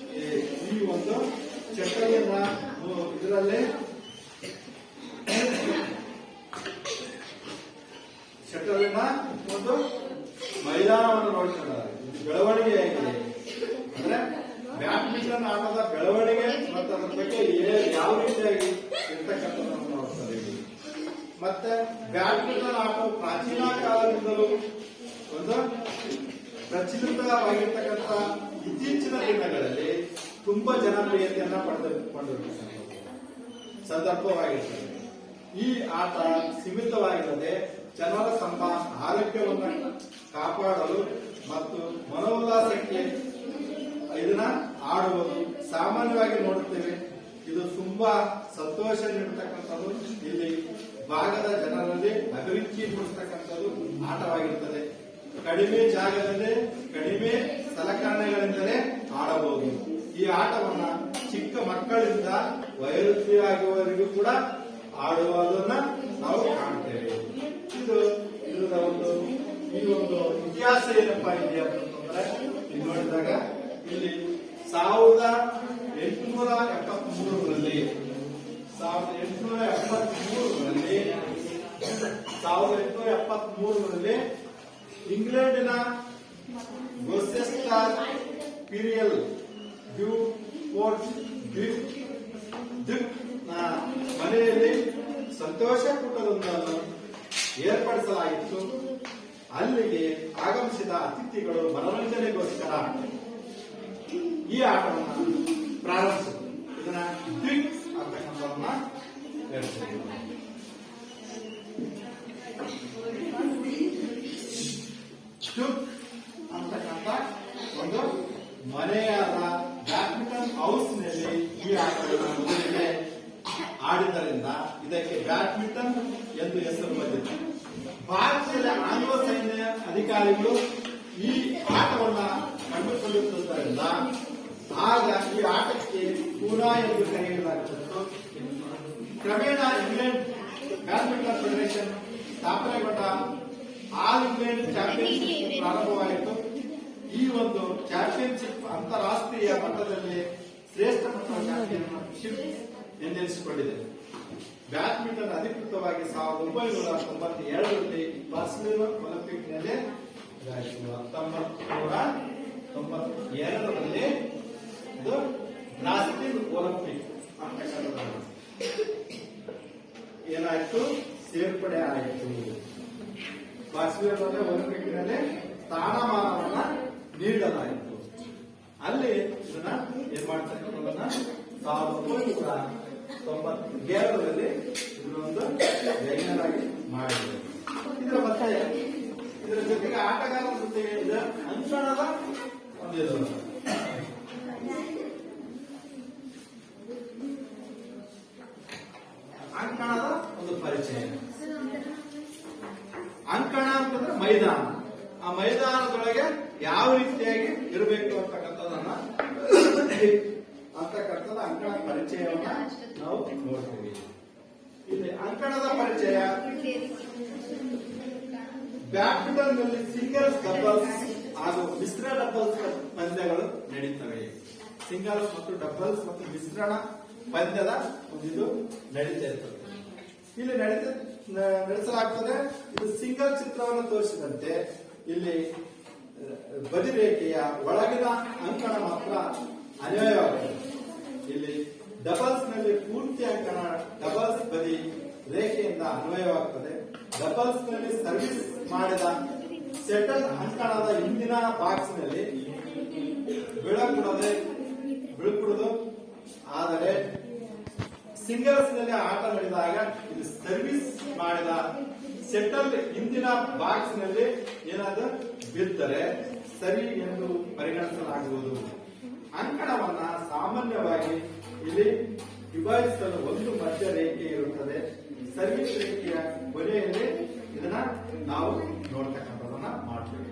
ಈ ಒಂದು ಚಟಲಿನ ಇದರಲ್ಲಿ ಶಟಲಿನ ಒಂದು ಮೈದಾನವನ್ನು ನೋಡ್ತಿದ್ದಾರೆ. ಬೆಳವಣಿಗೆಯಾಗಿದೆ ಅಂದ್ರೆ ಬ್ಯಾಡ್ಮಿಂಟನ್ ಆಟದ ಬೆಳವಣಿಗೆ ಮತ್ತು ಅದರ ಬಗ್ಗೆ ಯಾವ ರೀತಿಯಾಗಿ ಇರ್ತಕ್ಕಂಥದ್ದನ್ನು ನೋಡ್ತಾರೆ. ಮತ್ತೆ ಬ್ಯಾಡ್ಮಿಂಟನ್ ಆಟವು ಪ್ರಾಚೀನ ಕಾಲದಿಂದಲೂ ಒಂದು ಪ್ರಚಲಿತವಾಗಿರ್ತಕ್ಕಂಥ ಇತ್ತೀಚಿನ ದಿನಗಳಲ್ಲಿ ತುಂಬಾ ಜನಪ್ರಿಯತೆಯನ್ನ ಪಡೆದುಕೊಂಡಿರ್ತಕ್ಕಂಥ ಸಂದರ್ಭವಾಗಿರ್ತದೆ. ಈ ಆಟ ಸೀಮಿತವಾಗಿರದೆ ಜನರ ಆರೋಗ್ಯವನ್ನು ಕಾಪಾಡಲು ಮತ್ತು ಮನೋಲ್ಲಾಸಕ್ಕೆ ಇದನ್ನ ಆಡುವುದು ಸಾಮಾನ್ಯವಾಗಿ ನೋಡುತ್ತೇವೆ. ಇದು ತುಂಬಾ ಸಂತೋಷ ನೀಡತಕ್ಕಂಥದ್ದು, ಇಲ್ಲಿ ಭಾಗದ ಜನರಲ್ಲಿ ಅಭಿರುಚಿ ಮೂಡಿಸತಕ್ಕಂಥದ್ದು ಆಟವಾಗಿರುತ್ತದೆ. ಕಡಿಮೆ ಜಾಗದಲ್ಲಿ ಕಡಿಮೆ ಸಲಕರಣೆಗಳಿಂದಲೇ ಆಡಬಹುದು. ಈ ಆಟವನ್ನ ಚಿಕ್ಕ ಮಕ್ಕಳಿಂದ ವಯೋವೃದ್ಧಿಯಾಗುವವರೆಗೂ ಕೂಡ ಆಡುವುದನ್ನ ನಾವು ಕಾಣ್ತೇವೆ. ಇದು ಇದರ ಒಂದು ಈ ಒಂದು ಇತಿಹಾಸ ಏನಪ್ಪಾ ಇದೆ ಅಂತಂದ್ರೆ ಇದು ನೋಡಿದಾಗ ಇಲ್ಲಿ 1873ರಲ್ಲಿ 1873ರಲ್ಲಿ ಇಂಗ್ಲೆಂಡಿನ ಗ್ಲೋಸೆಸ್ಟರ್ ಪೀರಿಯಲ್ ಡ್ಯೂ ಫೋರ್ಟ್ ಮನೆಯಲ್ಲಿ ಸಂತೋಷಕೂಟವೊಂದನ್ನು ಏರ್ಪಡಿಸಲಾಯಿತು. ಅಲ್ಲಿಗೆ ಆಗಮಿಸಿದ ಅತಿಥಿಗಳು ಮನರಂಜನೆಗೋಸ್ಕರ ಈ ಆಟವನ್ನು ಪ್ರಾರಂಭಿಸಿದರು. ಇದನ್ನ ಡ್ವಿಕ್ ಅಂತಕ್ಕಂಥವನ್ನ ಹೇಳ್ತಾರೆ. ಅಂತಕ್ಕಂಥ ಒಂದು ಮನೆಯಾದ ಬ್ಯಾಡ್ಮಿಂಟನ್ ಹೌಸ್ ನಲ್ಲಿ ಈ ಆಟವನ್ನು ಆಡಿದ್ದರಿಂದ ಇದಕ್ಕೆ ಬ್ಯಾಡ್ಮಿಂಟನ್ ಎಂದು ಹೆಸರು ಬಂದಿದೆ. ಭಾರತದ ಆಂಗ್ಲ ಸೈನ್ಯ ಅಧಿಕಾರಿಗಳು ಈ ಆಟವನ್ನ ಕಂಡುಕೊಳ್ಳುತ್ತಿದ್ದರಿಂದ ಆಗ ಈ ಆಟಕ್ಕೆ ಪೂನಾ ಎಂದು ಕರೆಯಲಾಗುತ್ತಿತ್ತು. ಕ್ರಮೇಣ ಇಂಗ್ಲೆಂಡ್ ಬ್ಯಾಡ್ಮಿಂಟನ್ ಫೆಡರೇಷನ್ ಸ್ಥಾಪನೆಗೊಂಡ ಆಲ್ ಇಂಗ್ಲೆಂಡ್ ಚಾಂಪಿಯನ್ಶಿಪ್ ಪ್ರಾರಂಭವಾಯಿತು. ಈ ಒಂದು ಚಾಂಪಿಯನ್ಶಿಪ್ ಅಂತಾರಾಷ್ಟ್ರೀಯ ಮಟ್ಟದಲ್ಲಿ ಶ್ರೇಷ್ಠ ಮಟ್ಟದ ಚಾಂಪಿಯನ್ಶಿಪ್ ಎಂದೆನಿಸಿಕೊಂಡಿದೆ. ಬ್ಯಾಡ್ಮಿಂಟನ್ ಅಧಿಕೃತವಾಗಿ 1992ರಲ್ಲಿ ಬಾರ್ಸಿಲೋನಾ ಒಲಿಂಪಿಕ್ನಲ್ಲಿ 1992ರಲ್ಲಿ ಇದು ಬ್ರಾಸಿಲ್ ಒಲಿಂಪಿಕ್ ಅಂತಕ್ಕಂಥದ್ದು ಏನಾಯ್ತು, ಸೇರ್ಪಡೆ ಆಯಿತು. ಬಾರ್ಸಿಲೋನಾ ಒಲಿಂಪಿಕ್ನಲ್ಲಿ ಸ್ಥಾನಮಾನವನ್ನ ನೀಡಲಾಯಿತು. ಅಲ್ಲಿ ಇದನ್ನ ಏನ್ ಮಾಡ್ತಕ್ಕಂಥದನ್ನ 1997ರಲ್ಲಿ ಇದನ್ನೊಂದು ಜೈನರಾಗಿ ಮಾಡಿದರು. ಇದರ ಮತ್ತೆ ಇದರ ಜೊತೆಗೆ ಆಟಗಾರರ ಜೊತೆಗೆ ಇದು ಅಂಕಣದ ಒಂದು ಪರಿಚಯ. ಅಂಕಣ ಅಂತಂದ್ರೆ ಮೈದಾನ. ಆ ಮೈದಾನದೊಳಗೆ ಯಾವ ರೀತಿಯಾಗಿ ಇರಬೇಕು ಅಂತಕ್ಕಂಥದನ್ನ ಅಂಕಣ ಪರಿಚಯವನ್ನ ನಾವು ನೋಡ್ತೀವಿ. ಇಲ್ಲಿ ಅಂಕಣದ ಪರಿಚಯ ಬ್ಯಾಡ್ಮಿಂಟನ್ ನಲ್ಲಿ ಸಿಂಗಲ್ಸ್, ಡಬಲ್ಸ್ ಹಾಗೂ ಮಿಶ್ರ ಡಬಲ್ಸ್ ಪಂದ್ಯಗಳು ನಡೀತವೆ. ಸಿಂಗಲ್ಸ್ ಮತ್ತು ಡಬಲ್ಸ್ ಮತ್ತು ಮಿಶ್ರಣ ಪಂದ್ಯದ ಇದು ನಡೀತಾ ಇರ್ತದೆ. ಇಲ್ಲಿ ನಡೆಸಲಾಗ್ತದೆ. ಇದು ಸಿಂಗಲ್ ಚಿತ್ರವನ್ನು ತೋರಿಸಿದಂತೆ ಇಲ್ಲಿ ಬದಿ ರೇಖೆಯ ಒಳಗಿನ ಅಂಕಣ ಮಾತ್ರ ಅನ್ವಯವಾಗುತ್ತದೆ. ಇಲ್ಲಿ ಡಬಲ್ಸ್ ನಲ್ಲಿ ಪೂರ್ತಿ ಅಂಕಣ ಡಬಲ್ಸ್ ಬದಿ ರೇಖೆಯಿಂದ ಅನ್ವಯವಾಗುತ್ತದೆ. ಡಬಲ್ಸ್ ನಲ್ಲಿ ಸರ್ವಿಸ್ ಮಾಡಿದ ಸೆಟಲ್ ಅಂಕಣದ ಹಿಂದಿನ ಬಾಕ್ಸ್ ನಲ್ಲಿ ಬೀಳಕೂಡದು. ಆದರೆ ಸಿಂಗಲ್ಸ್ ನಲ್ಲಿ ಆಟ ನಡೆದಾಗ ಇದು ಸರ್ವಿಸ್ ಮಾಡಿದ ಸೆಟಲ್ ಹಿಂದಿನ ಬಾಕ್ಸ್ ನಲ್ಲಿ ಏನಾದರೂ ಬಿದ್ದರೆ ಸರಿ ಎಂದು ಪರಿಗಣಿಸಲಾಗುವುದು. ಅಂಕಣವನ್ನ ಸಾಮಾನ್ಯವಾಗಿ ಇಲ್ಲಿ ವಿಭಜಿಸಲು ಒಂದು ಮಧ್ಯ ರೇಖೆ ಇರುತ್ತದೆ. ಸರ್ವಿಸ್ ರೇಖೆಯ ಕೊನೆಯಲ್ಲಿ ಇದನ್ನ ನಾವು ನೋಡ್ತಕ್ಕಂಥದನ್ನ ಮಾಡ್ತೀವಿ.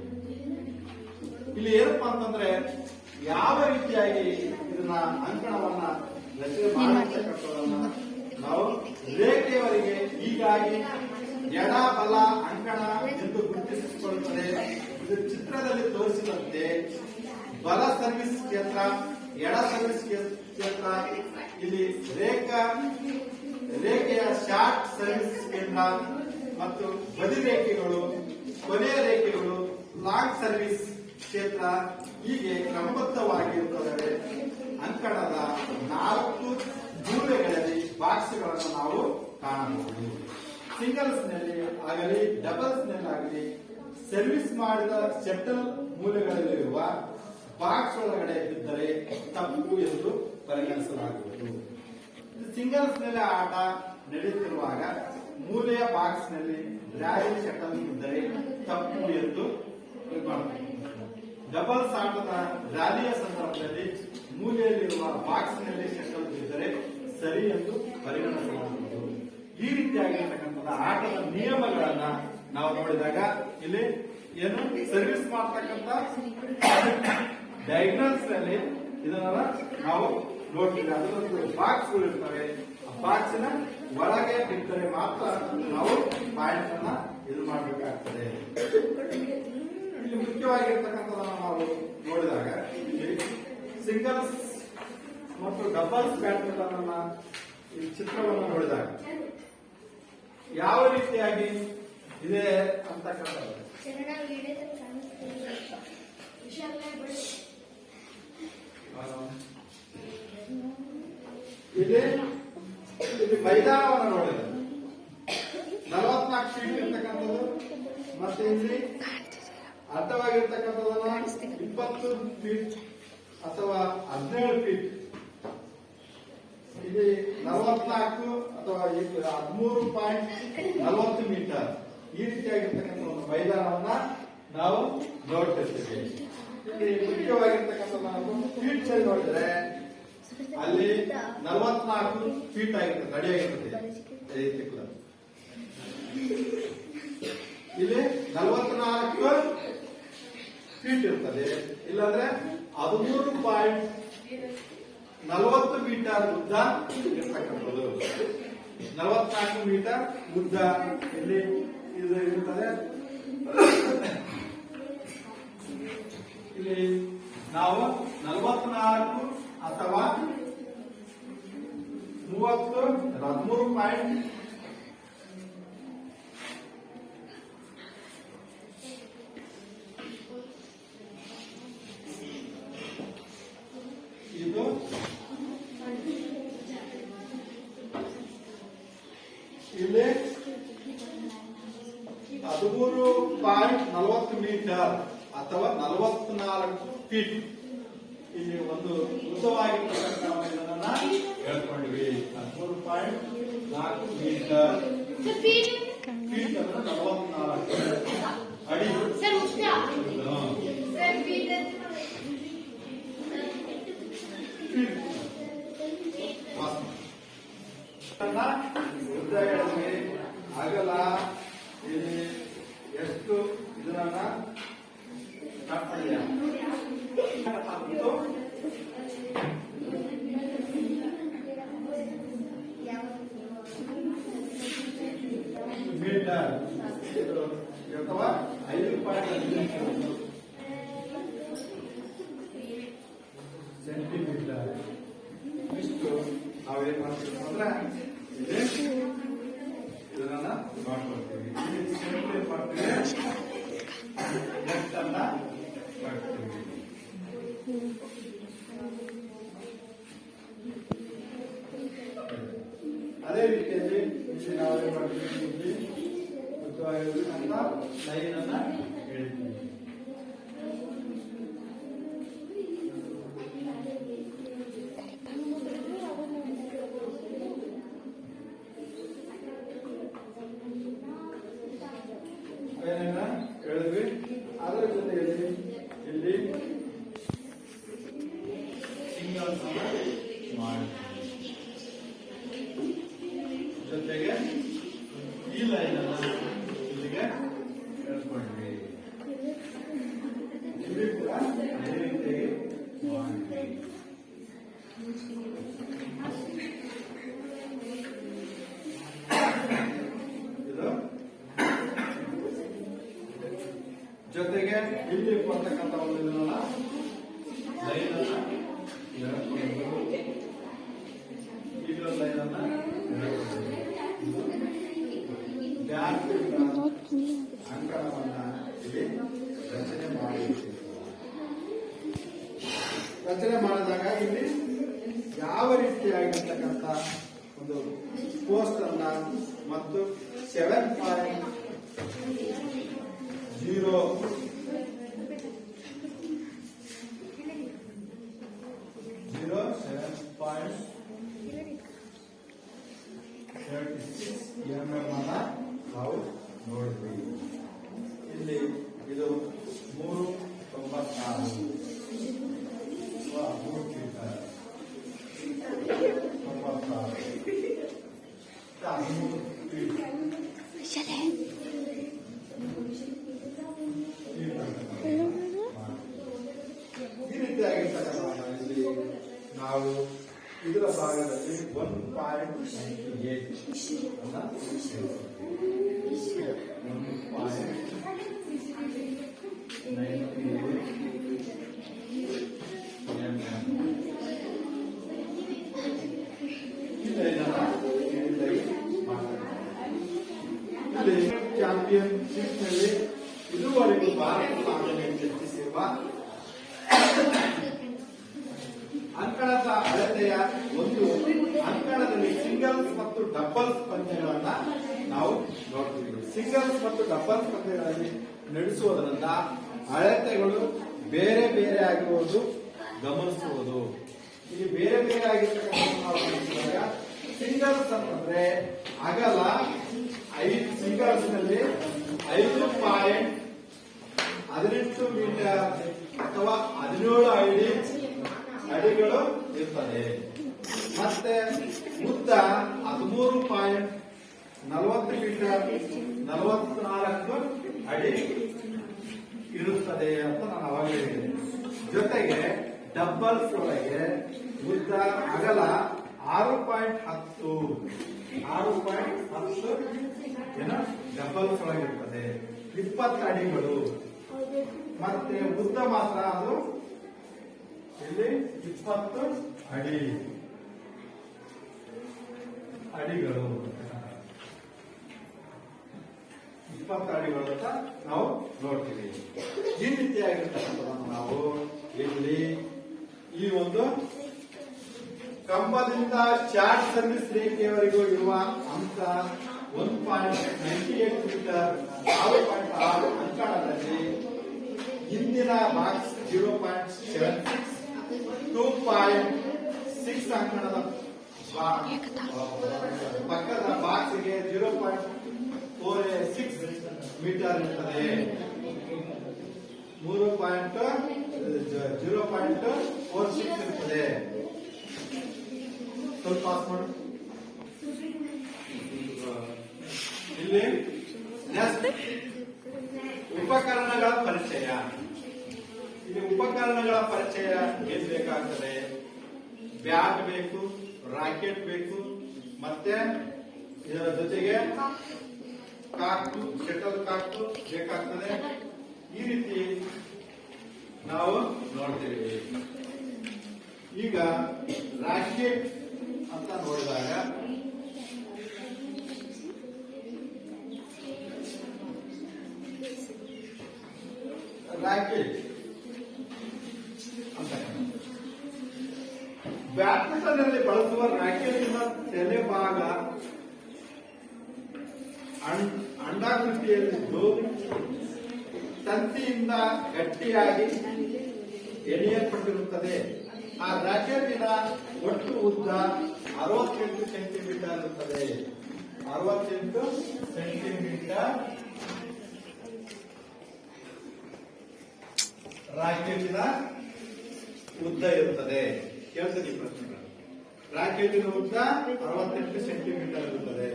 ಇಲ್ಲಿ ಏನಪ್ಪಾ ಅಂತಂದ್ರೆ ಯಾವ ರೀತಿಯಾಗಿ ಇದನ್ನ ಅಂಕಣವನ್ನ ರಚನೆ ಮಾಡತಕ್ಕಂಥದನ್ನ ನಾವು ರೇಖೆಯವರಿಗೆ ಹೀಗಾಗಿ ಎಡ ಬಲ ಅಂಕಣ ಎಂದು ಗುರುತಿಸಿಕೊಳ್ಳುತ್ತದೆ. ಇದು ಚಿತ್ರದಲ್ಲಿ ತೋರಿಸಿದಂತೆ ಬಲ ಸರ್ವಿಸ್ ಕ್ಷೇತ್ರ, ಎಡ ಸರ್ವಿಸ್ ಕ್ಷೇತ್ರ, ಇಲ್ಲಿ ರೇಖೆಯ ಶಾರ್ಟ್ ಸರ್ವಿಸ್ ಕೇಂದ್ರ ಮತ್ತು ಬದಿ ರೇಖೆಗಳು, ಕೊನೆಯ ರೇಖೆಗಳು, ಲಾಂಗ್ ಸರ್ವಿಸ್ ಕ್ಷೇತ್ರ ಹೀಗೆ ಕ್ರಮಬದ್ಧವಾಗಿರುತ್ತದೆ. ಅಂಕಣದ 4 ಮೂಲೆಗಳಲ್ಲಿ ಬಾಕ್ಸ್ಗಳನ್ನು ನಾವು ಕಾಣಬಹುದು. ಸಿಂಗಲ್ಸ್ ನಲ್ಲಿ ಆಗಲಿ ಡಬಲ್ಸ್ ನಲ್ಲಿ ಸರ್ವಿಸ್ ಮಾಡಿದ ಸೆಟಲ್ ಮೂಲೆಗಳಲ್ಲಿರುವ ಬಾಕ್ಸ್ ಒಳಗಡೆ ಬಿದ್ದರೆ ತಪ್ಪು ಎಂದು ಪರಿಗಣಿಸಲಾಗುವುದು. ಸಿಂಗಲ್ಸ್ ನಲ್ಲಿ ಆಟ ನಡೆಯುತ್ತಿರುವಾಗ ಮೂಲೆಯ ಬಾಕ್ಸ್ ನಲ್ಲಿ ರ್ಯಾಲಿ ಶಟಲ್ ಬಿದ್ದರೆ ತಪ್ಪು ಎಂದು ಡಬಲ್ಸ್ ಆಟದ ರ್ಯಾಲಿಯ ಸಂದರ್ಭದಲ್ಲಿ ಮೂಲೆಯಲ್ಲಿರುವ ಬಾಕ್ಸ್ ನಲ್ಲಿ ಶಟಲ್ ಬಿದ್ದರೆ ಸರಿ ಎಂದು ಪರಿಗಣಿಸಲಾಗುವುದು. ಈ ರೀತಿಯಾಗಿರ್ತಕ್ಕಂಥ ಆಟದ ನಿಯಮಗಳನ್ನ ನಾವು ನೋಡಿದಾಗ ಇಲ್ಲಿ ಏನು ಸರ್ವಿಸ್ ಮಾಡ್ತಕ್ಕಂಥ ಡಯಾಗ್ನಲ್ಸ್ ನಲ್ಲಿ ಇದನ್ನ ನಾವು ನೋಡ್ತೀವಿ. ಅದರದ್ದು ಬಾಕ್ಸ್ಗಳು ಇರ್ತವೆ. ಆ ಬಾಕ್ಸಿನ ಒಳಗೆ ಬಿದ್ದರೆ ಮಾತ್ರ ನಾವು ಪಾಯಿಂಟ್ ಅನ್ನ ಇದು ಮಾಡಬೇಕಾಗ್ತದೆ. ಇಲ್ಲಿ ಮುಖ್ಯವಾಗಿರ್ತಕ್ಕಂಥದನ್ನ ನಾವು ನೋಡಿದಾಗ ಇಲ್ಲಿ ಸಿಂಗಲ್ಸ್ ಮತ್ತು ಡಬಲ್ಸ್ ಬ್ಯಾಡ್ಮಿಂಟನ್ ಅನ್ನ ಈ ಚಿತ್ರವನ್ನು ನೋಡಿದಾಗ ಯಾವ ರೀತಿಯಾಗಿ ಇದೆ ಅಂತಕ್ಕಂಥದ್ದು ಇಲ್ಲಿ ಮೈದಾನವನ್ನು ನೋಡಿದೆ 44 ಫೀಟ್ ಇರ್ತಕ್ಕಂಥದ್ದು, ಮತ್ತೆ ಇಲ್ಲಿ ಅಡ್ಡವಾಗಿರ್ತಕ್ಕಂಥದನ್ನ 20 ಫೀಟ್ ಅಥವಾ 17 ಫೀಟ್, ಇಲ್ಲಿ 44 ಅಥವಾ 13.40 ಮೀಟರ್ ಈ ರೀತಿಯಾಗಿರ್ತಕ್ಕಂಥ ಒಂದು ಮೈದಾನವನ್ನ ನಾವು ನೋಡ್ತಿರ್ತೀವಿ. ಇಲ್ಲಿ ಮುಖ್ಯವಾಗಿರ್ತಕ್ಕಂಥ ಫೀಟ್ ಸರಿ ನೋಡಿದ್ರೆ ಅಲ್ಲಿ 44 ಫೀಟ್ ಆಗಿರ್ತದೆ, ರೆಡಿಯಾಗಿರ್ತದೆ. ಇಲ್ಲಿ 44 ಫೀಟ್ ಇರ್ತದೆ. ಇಲ್ಲಾಂದ್ರೆ 13.40 ಮೀಟರ್ ಉದ್ದ ಇರ್ತಕ್ಕಂಥದ್ದು. 44 ಮೀಟರ್ ಉದ್ದ ಇಲ್ಲಿ ಇದು ಇರುತ್ತದೆ. ಇಲ್ಲಿ ನಾವು 44 ಅಥವಾ 13. ಇದು ಇಲ್ಲಿ 13.40 ಮೀಟರ್ ಅಥವಾ 44 ಫೀಟ್ ಇಲ್ಲಿ ಒಂದು ಉದ್ದವಾಗಿರ್ತಕ್ಕಂಥ ಹೇಳ್ಕೊಂಡಿವಿ. 13.4 ಮೀಟರ್ ಫೀಟ್ ಅಂದ್ರೆ 44 ಅಡಿ. ಅಗಲ ಇಲ್ಲಿ ಎಷ್ಟು ಇದನ್ನ ಕಟ್ ಮಾಡಿದ್ಯಾ ಮೀಟರ್ ಅಥವಾ 5.15 ಸೆಂಟಿಮೀಟರ್. ಇಷ್ಟು ನಾವೇನ್ ಮಾಡ್ತೀವಿ ಅಂದ್ರೆ ಇದನ್ನ ಮಾಡ್ಕೊಳ್ತೀವಿ. ಏನ್ ಮಾಡ್ತೀವಿ ಎಷ್ಟನ್ನ ಮಾಡ್ತೀವಿ. ಅದೇ ರೀತಿಯಲ್ಲಿ ಇಲ್ಲಿ ನಾವೇನ್ ಮಾಡ್ತೀವಿ ಅಂತ ಲೈನ್ ಅನ್ನ ಹೇಳ್ತೀವಿ. ಏನೇನ ಹೇಳಿದ್ವಿ ಅದರ ಜೊತೆಯಲ್ಲಿ ಇಲ್ಲಿ ಸಿಂಗಲ್ಸ್ ಮಾಡಿ ಜೊತೆಗೆ ಈ ಲೈನ್ ಅನ್ನ ಇಲ್ಲಿಗೆ ಹೇಳ್ಕೊಂಡ್ವಿ. ಇಲ್ಲಿ ಕೂಡ ಅದೇ ರೀತಿಯಾಗಿ ಮಾಡಿದ್ವಿ. ಇದು ಜೊತೆಗೆ ಇಲ್ಲಿ ಬರ್ತಕ್ಕಂಥ ಒಂದು ಇದನ್ನ ಲೈನ್ ಅನ್ನ ಇಲ್ಲೊಂದು ಲೈನ್ ಅನ್ನ ಅಂಕಣವನ್ನ ಇಲ್ಲಿ ರಚನೆ ಮಾಡಿದಾಗ ಇಲ್ಲಿ ಯಾವ ರೀತಿಯಾಗಿರ್ತಕ್ಕಂಥ ಒಂದು ಪೋಸ್ಟ್ ಅನ್ನ ಮತ್ತು 7.36 mm ಅನ್ನ ನಾವು ನೋಡಿದ್ವಿ. ಇಲ್ಲಿ ಇದು 3.96 3 ಮೀಟರ್ 96 ಈ ರೀತಿಯಾಗಿರ್ತಕ್ಕಂಥ ಇಲ್ಲಿ ನಾವು ಇದರ ಭಾಗದಲ್ಲಿ 1.98 ಅನ್ನ ಚಾಂಪಿಯನ್ಶಿಪ್ ನಲ್ಲಿ ಇದುವರೆಗೂ ಭಾರತ ಪಾರ್ಲಿಮೆಂಟ್ ಚರ್ಚಿಸಿರುವ ಅಂಕಣದ ಅಳತೆಯ ಒಂದು ಅಂಕಣದಲ್ಲಿ ಸಿಂಗಲ್ಸ್ ಮತ್ತು ಡಬಲ್ಸ್ ಪಂದ್ಯಗಳನ್ನ ನಾವು ನೋಡ್ತೀವಿ. ಸಿಂಗಲ್ಸ್ ಮತ್ತು ಡಬಲ್ಸ್ ಪಂದ್ಯಗಳಲ್ಲಿ ನಡೆಸುವುದರಿಂದ ಅಳತೆಗಳು ಬೇರೆ ಬೇರೆ ಆಗಿರುವುದು ಗಮನಿಸುವುದು. ಇಲ್ಲಿ ಬೇರೆ ಬೇರೆ ಆಗಿರ್ತಕ್ಕಂಥ ಸಿಂಗಲ್ಸ್ ಅಂತಂದ್ರೆ ಅಗಲ 5 ಸಿಂಗಲ್ಸ್ ನಲ್ಲಿ 5.18 ಮೀಟರ್ ಅಥವಾ 17 ಅಡಿಗಳು ಇರ್ತದೆ. ಮತ್ತೆ ಉದ್ದ 13.40 ಮೀಟರ್ 44 ಅಡಿ ಇರುತ್ತದೆ ಅಂತ ನಾನು ಅವಾಗ ಹೇಳಿದೆ. ಜೊತೆಗೆ ಡಬಲ್ಸ್ ಒಳಗೆ ಉದ್ದ ಅಗಲ 6.10 ಏನೋ ಡಬಲ್ಸ್ ಒಳಗಿರ್ತದೆ 20 ಅಡಿಗಳು. ಮತ್ತೆ ಉದ್ದ ಮಾತ್ರ ಅದು ಇಲ್ಲಿ 20 ಅಡಿಗಳು 20 ಅಡಿಗಳು ಅಂತ ನಾವು ನೋಡ್ತೀವಿ. ಈ ರೀತಿಯಾಗಿರ್ತಕ್ಕಂಥದ್ದನ್ನು ನಾವು ಇಲ್ಲಿ ಈ ಒಂದು ಕಂಬದಿಂದ ಚಾರ್ಟ್ ಸರ್ವಿಸ್ ರೇಖೆಯವರೆಗೂ ಇರುವ ಅಂಕ 1.98 ಮೀಟರ್ 6.6 ಅಂಕಣದಲ್ಲಿ ಹಿಂದಿನ ಬಾಕ್ಸ್ 0.76 2.6 ಅಂಕಣದ ಪಕ್ಕದ ಬಾಕ್ಸ್ಗೆ 0.46 ಮೀಟರ್ ಇರ್ತದೆ. 0.46 ಇರ್ತದೆ. ಸ್ವಲ್ಪ ಪಾಸ್ ಮಾಡು. ಇಲ್ಲಿ ಉಪಕರಣಗಳ ಪರಿಚಯ ಏನ್ ಬೇಕಾಗ್ತದೆ? ಬ್ಯಾಟ್ ಬೇಕು, ರಾಕೆಟ್ ಬೇಕು, ಮತ್ತೆ ಇದರ ಜೊತೆಗೆ ಕಾಕು, ಶಟಲ್ ಕಾಕು ಬೇಕಾಗ್ತದೆ. ಈ ರೀತಿ ನಾವು ನೋಡ್ತೀವಿ. ಈಗ ರಾಕೆಟ್ ಅಂತ ನೋಡಿದಾಗ ರಾಕೆಟ್ ಅಂತ ಬ್ಯಾಡ್ಮಿಂಟನ್ನಲ್ಲಿ ಬಳಸುವ ರಾಕೆಟ್ನ ತಲೆಭಾಗ ಅಂಡಾಕೃತಿಯಲ್ಲಿದ್ದು ತಂತಿಯಿಂದ ಗಟ್ಟಿಯಾಗಿ ಎಳೆಯಲ್ಪಟ್ಟಿರುತ್ತದೆ. ಆ ರಾಕೆಟಿನ ಒಟ್ಟು ಉದ್ದ 68 ಸೆಂಟಿಮೀಟರ್ ಇರುತ್ತದೆ. 68 ಸೆಂಟಿಮೀಟರ್ ರಾಕೆಟಿನ ಉದ್ದ ಇರುತ್ತದೆ. ಕೇಳ್ತದೆ ಈ ಪ್ರಶ್ನೆಗಳು. ರಾಕೆಟಿನ ಉದ್ದ 68 ಸೆಂಟಿಮೀಟರ್ ಇರುತ್ತದೆ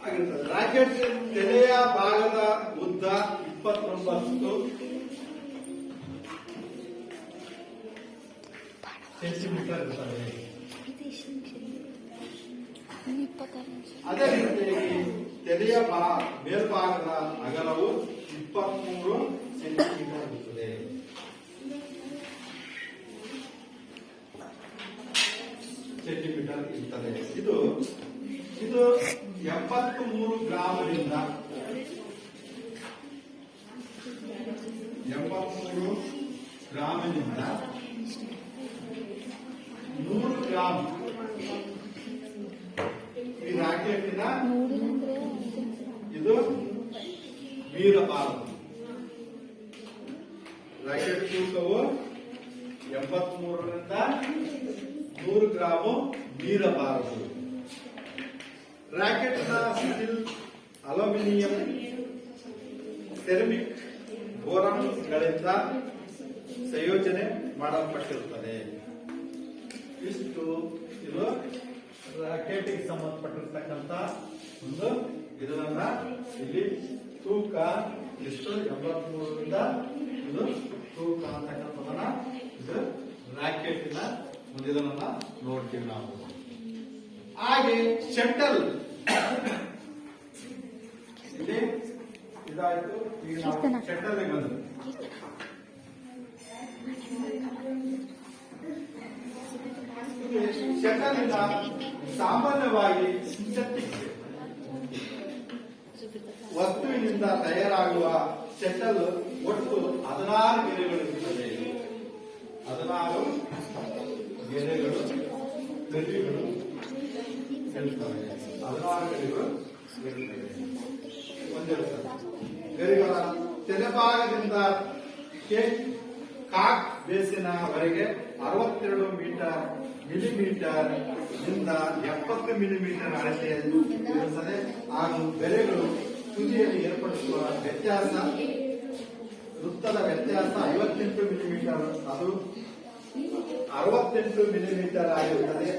ಆಗಿರುತ್ತದೆ. ರಾಕೆಟ್ ತಲೆಯ ಭಾಗದ ಉದ್ದ 29 ಸೆಂಟಿಮೀಟರ್ ಇರುತ್ತದೆ. ಅದೇ ರೀತಿಯಾಗಿ ತಲೆಯ ಮೇಲ್ಭಾಗದ ಅಗಲವು 23 ಸೆಂಟಿಮೀಟರ್ ಇರುತ್ತದೆ. ಇದು 73 ಗ್ರಾಮದಿಂದ 100 ಗ್ರಾಂ ಈ ರಾಕೆಟಿನ ಇದು ಮೀರಬಾರದು. ರಾಕೆಟ್ ತೂಕವು 73ರಿಂದ 100 ಗ್ರಾಮು ಮೀರಬಾರದು. ರಾಕೆಟ್ನ ಸ್ಟೀಲ್, ಅಲ್ಯೂಮಿನಿಯಂ, ಸೆರಾಮಿಕ್, ಬೋರಾನ್ಗಳಿಂದ ಸಂಯೋಜನೆ ಮಾಡಲ್ಪಟ್ಟಿರುತ್ತದೆ. ಇಷ್ಟು ಇದು ರಾಕೆಟ್ಗೆ ಸಂಬಂಧಪಟ್ಟಿರ್ತಕ್ಕಂಥ ಒಂದು ಇದನ್ನ ಇಲ್ಲಿ ತೂಕ ಎಷ್ಟು 73ರಿಂದ ಇದು ತೂಕ ಅಂತಕ್ಕಂಥದನ್ನ ಇದು ರಾಕೆಟಿನ ಇದನ್ನ ನೋಡ್ತೀವಿ ನಾವು. ಹಾಗೆ ಶಟಲ್ ಇಲ್ಲಿ ಇದಾಯ್ತು. ಈಗ ನಾವು ಶಟಲ್ ಬಂದು ಶಟಲ್ ಇಂದ ಸಾಮಾನ್ಯವಾಗಿ ಸಿಂಥೆಟಿಕ್ ವಸ್ತುವಿನಿಂದ ತಯಾರಾಗುವ ಶಟಲ್ ಒಟ್ಟು 16 ಗೆರೆಗಳು ಇರುತ್ತದೆ. 16 ಗೆರೆಗಳು ಇರುತ್ತವೆ. 16 ಗೆರೆಗಳು ಹೊಂದಿರುತ್ತವೆ. ಗೆರೆಗಳ ತೆರೆಭಾಗದಿಂದ ಕಾಕ್ ಬೇಸಿನವರೆಗೆ 62 ಮಿಲಿಮೀಟರ್ ಇಂದ 70 ಮಿಲಿಮೀಟರ್ ಅಳತೆಯಲ್ಲಿ ಇರುತ್ತದೆ. ಹಾಗೂ ಗೆರೆಗಳು ತುದಿಯಲ್ಲಿ ಏರ್ಪಡಿಸುವ ವ್ಯತ್ಯಾಸ, ವೃತ್ತದ ವ್ಯತ್ಯಾಸ 58 ಮಿಲಿಮೀಟರ್, ಅದು 68 ಮಿಲಿಮೀಟರ್ ಆಗಿರುತ್ತದೆ.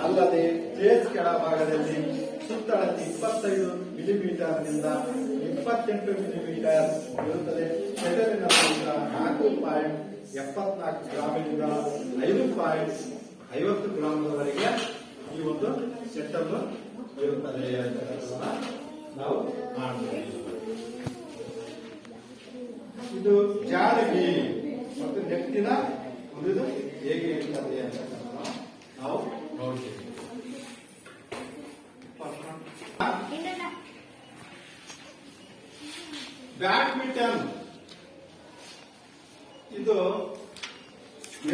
ಅಲ್ಲದೆ ಬೇಸ್ ಕೆಳಭಾಗದಲ್ಲಿ ಸುತ್ತಳತೆ 25 ಮಿಲಿಮೀಟರ್ ನಿಂದ 28 ಮಿಲಿಮೀಟರ್ ಇರುತ್ತದೆ. ಶಟಲಿನ ತೂಕ 4.74 ಗ್ರಾಮಿನಿಂದ 5.50 ಗ್ರಾಮದವರೆಗೆ ಈ ಒಂದು ಶಟಲ್ ಇರುತ್ತದೆ ಅಂತ ನಾವು ಮಾಡ್ತೀವಿ. ಇದು ಜಾಳಗಿ ಮತ್ತು ನೆಟ್ಟಿನ ಉಳಿದು ಹೇಗೆ ಇರ್ತದೆ ಅಂತ ನಾವು ನೋಡ್ತೀವಿ. ಬ್ಯಾಡ್ಮಿಂಟನ್ ಇದು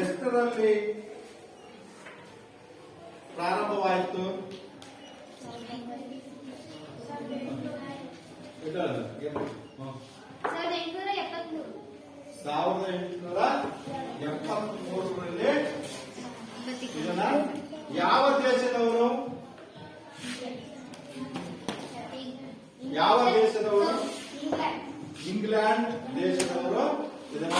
ಎಷ್ಟರಲ್ಲಿ ಪ್ರಾರಂಭವಾಯಿತು? 1873ರಲ್ಲಿ ಇದನ್ನ ಯಾವ ದೇಶದವರು ಇಂಗ್ಲೆಂಡ್ ದೇಶದವರು ಇದನ್ನ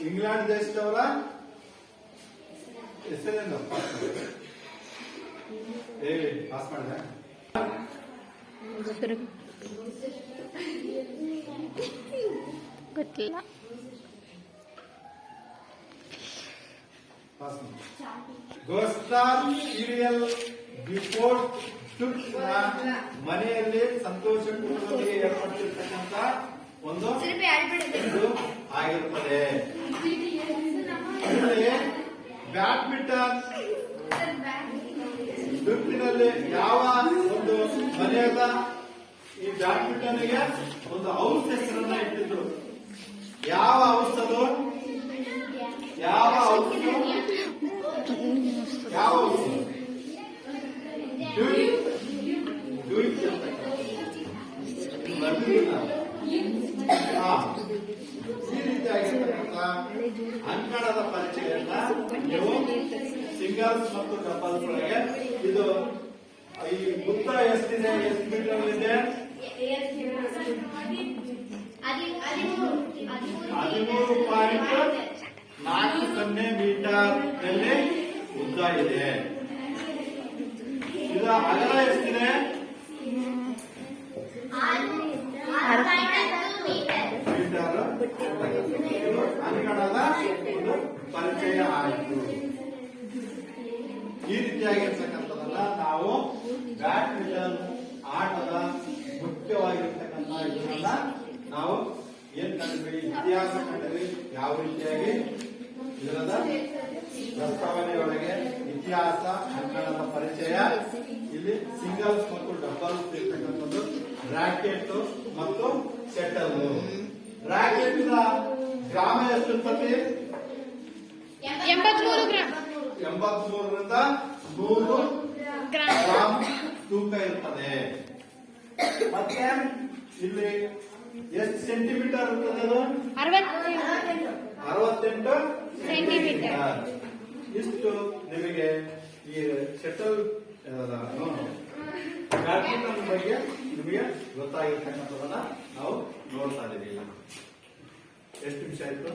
ಇಂಗ್ಲೆಂಡ್ ದೇಶದವರ ಹೆಸರೇನು ಪಾಸ್ ಮಾಡಿದೆ ಗೊತ್ತಿಲ್ಲ. ಗೋಸ್ಟಾರ್ ಸೀರಿಯಲ್ ಬಿಫೋರ್ ಮನೆಯಲ್ಲಿ ಸಂತೋಷ ಕುಟುಂಬದೊಂದಿಗೆ ಏರ್ಪಡಿಸಿರ್ತಕ್ಕಂಥ ಒಂದು ಇದು ಆಗಿರುತ್ತದೆ. ಬ್ಯಾಡ್ಮಿಂಟನ್ ದುಡ್ಡಿನಲ್ಲಿ ಯಾವ ಒಂದು ಮನೆಯಲ್ಲ ಈ ಬ್ಯಾಡ್ಮಿಂಟನ್ಗೆ ಒಂದು ಹೌಸ್ ಹೆಸರನ್ನ ಇಟ್ಟಿದ್ರು. ಯಾವ ಹೌಸ್ ಅದು? ಯಾವ ಹೌಸ್? ಯಾವ ಹೌಸ್? ಈ ರೀತಿಯಾಗಿರ್ತಕ್ಕಂಥ ಅಂಕಣದ ಪರಿಚಯನ್ನ ನೀವು ಸಿಂಗಲ್ಸ್ ಮತ್ತು ಡಬಲ್ಸ್ ಒಳಗೆ ಇದು ಈ ಉದ್ದ ಎಷ್ಟಿದೆ, ಎಷ್ಟು ಮೀಟರ್ ಇದೆ? 13.40 ಮೀಟರ್ ಉದ್ದ ಇದೆ. ಇದು ಅಗಲ ಎಷ್ಟಿದೆ? 6 ಮೀಟರ್. ಅಂಕಣದ ಒಂದು ಪರಿಚಯ ಆಯಿತು. ಈ ರೀತಿಯಾಗಿರ್ತಕ್ಕಂಥದನ್ನ ನಾವು ಬ್ಯಾಡ್ಮಿಂಟನ್ ಆಟದ ಮುಖ್ಯವಾಗಿರ್ತಕ್ಕಂಥ ಇದನ್ನ ನಾವು ಏನ್ ಕಂಡ್ವಿ, ಇತಿಹಾಸ ಕಂಡ್ವಿ. ಯಾವ ರೀತಿಯಾಗಿ ಇದರದ ಪ್ರಸ್ತಾವನೆಯೊಳಗೆ ಇತಿಹಾಸ, ಅಂಕಣದ ಪರಿಚಯ, ಇಲ್ಲಿ ಸಿಂಗಲ್ಸ್ ಮತ್ತು ಡಬಲ್ಸ್ ಇರ್ತಕ್ಕಂಥದ್ದು, ರಾಕೆಟ್ ಮತ್ತು ಶಟಲ್. ರಾಕೆಟ್ ಗ್ರಾಮ ಎಷ್ಟಿರ್ತದೆ? 83 ಗ್ರಾಮ್. 83ರಿಂದ 100 ಗ್ರಾಮ್ ತೂಕ ಇರ್ತದೆ. ಮತ್ತೆ ಇಲ್ಲಿ ಎಷ್ಟು ಸೆಂಟಿಮೀಟರ್ ಇರ್ತದೆ? ಅದು 68 ಸೆಂಟಿಮೀಟರ್. ಇಷ್ಟು ನಿಮಗೆ ಈ ಶಟಲ್ ಬ್ಯಾಡ್ಮಿಂಟನ್ ಬಗ್ಗೆ ನಿಮಗೆ ಗೊತ್ತಾಗಿರ್ತಕ್ಕಂಥದನ್ನ ನಾವು ನೋಡ್ತಾ ಇದ್ದೀವಿ. ಎಷ್ಟು ನಿಮಿಷ ಆಯ್ತು?